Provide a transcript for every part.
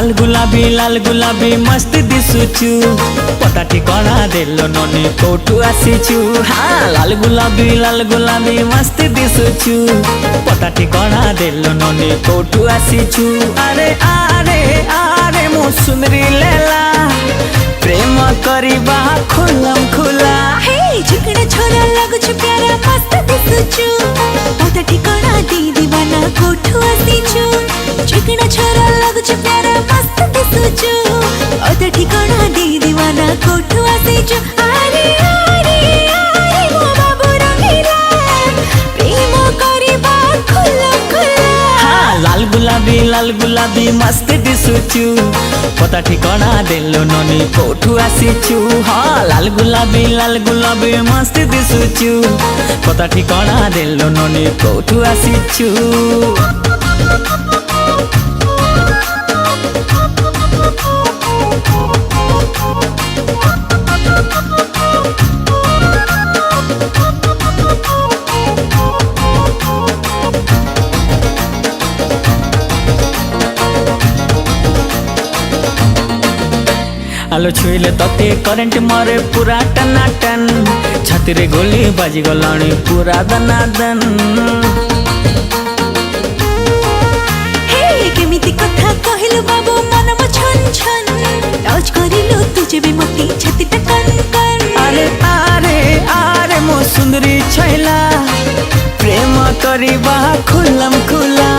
लाल गुलाबी मस्त दिसुचु पता ठिकाना देलो ननी कोठू आसीचु। हाँ लाल गुलाबी मस्त दिसुचु पता ठिकाना देलो ननी कोठू आसीचु। अरे आरे आरे मो सुंदरी लेला प्रेम करिबा खुलम खुला। हे चिकना छोरा लगुछु प्यारा मस्त दिसुचु पता ठिकाना दे दीवाना कोठू आसीचु। चिकना छोरा लगुछु प्यारा मस्त दिसुचु पता ठिकाना दे दीवाना कोठू आसीचु। अरे अरे अरे मो बाबू रंगीला प्रेम करिबा खुलम खुला। हाँ लाल गुलाबी मस्त दिसुचु पता ठिकाना देलो ननी कोठू आसीचु। हाँ लाल गुलाबी मस्त दिसुचु पता ठिकाना देलो ननी कोठू आसीचु। आलो छुईले तते करेंट मारे पूरा टनाटन छाती रे गोली बाजी गलाणी पूरा दनादन। हे केमिति कथा कहिलु बाबू मन म छन छन टच करिलु तुझे भी मोती छाती टकन कन। अरे आरे आरे मो सुंदरी छैला प्रेम करिबा खुलम खुला।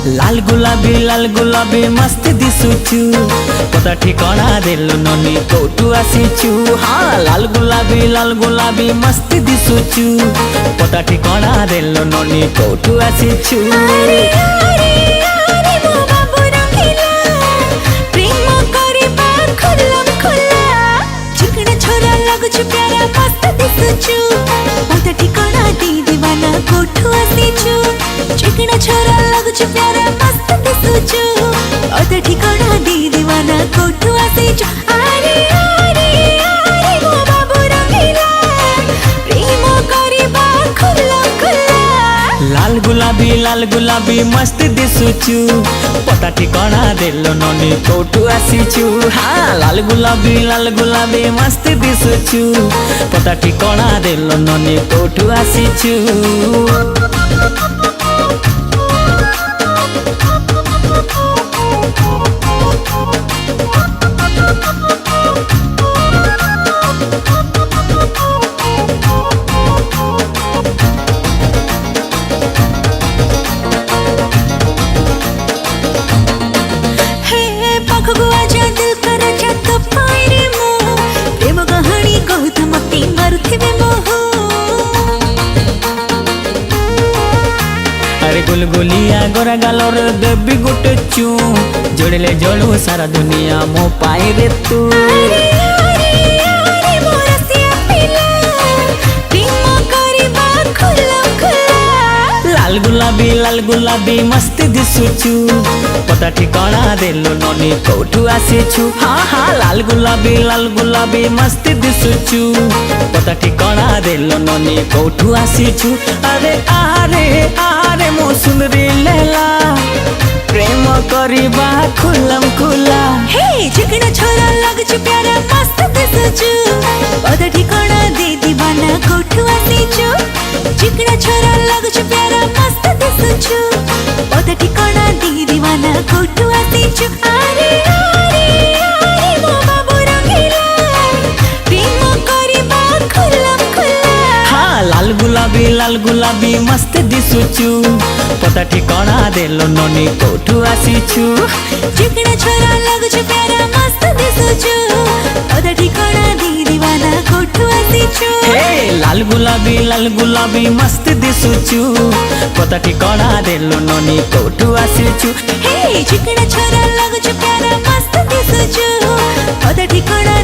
लाल गुलाबी मस्त दिसुचु पता ठिकाना देलो ननी कोठू आसीचु। हाँ लाल गुलाबी मस्त दिसुचु पता ठिकाना देलो ननी कोठू आसीचु। अरे अरे अरे मो बाबू रंगीला प्रेम करिबा खुलम खुला। चिकना छोरा लगुछु प्यारा मस्त दिसुचु पता ठिकाना दे दीवाना कोठू आसीचु। चिकना छोरा लगुछु प्यारा मस्त दिसुचु पता ठिकाना दे दीवाना कोठू आसीचु। अरे अरे अरे मो बाबू रंगीला प्रेम करिबा खुलम खुला। लाल गुलाबी मस्त दिसुचु पता ठिकाना देलो ननी कोठू आसीचु। हाँ लाल गुलाबी मस्त दिसुचु पता ठिकाना देलो ननी कोठू आसीचु। अरे गुलगुलिया गोरा गालोर देवी गुटे चू जोड़ले जोड़ू सारा दुनिया मो पाई रे तू। अरे अरे अरे मो रसिया पिला प्रेम करिबा खुलम खुला। लाल गुलाबी मस्त दिसुचु पता ठिकाना देलो ननी कोठू आसीचु। हाँ हाँ लाल गुलाबी मस्त दिसुचु पता ठिकाना देलो ननी कोठू आसीचु। अरे आरे आरे मो सुंदरी लेला प्रेम करिबा खुलम खुला। हे चिकना छोरा लगुछु प्यारा मस्त दिसुचु पता ठिकाना दे दीवाना कोठू आसीचु। चिकना छोरा लगुछु प्यारा मस्त दिसुचु पता ठिकाना दे दीवाना कोठू आसीचु। अरे अरे अरे मो बाबू रंगीला प्रेम करिबा खुलम खुला। हाँ लाल गुलाबी मस्त दिसुचु पता ठिकाना देलो ननी कोठू आसीचु। चिकना छोरा लगुछु प्यारा मस्त दिसुचु पता ठिकाना दे दीवाना कोठू आसीचु। हे लाल गुलाबी मस्त दिसुचु पता ठिकाना देलो ननी कोठू आसीचु। हे चिकना छोरा लगुछु प्यारा मस्त दिसुचु पता ठिकाना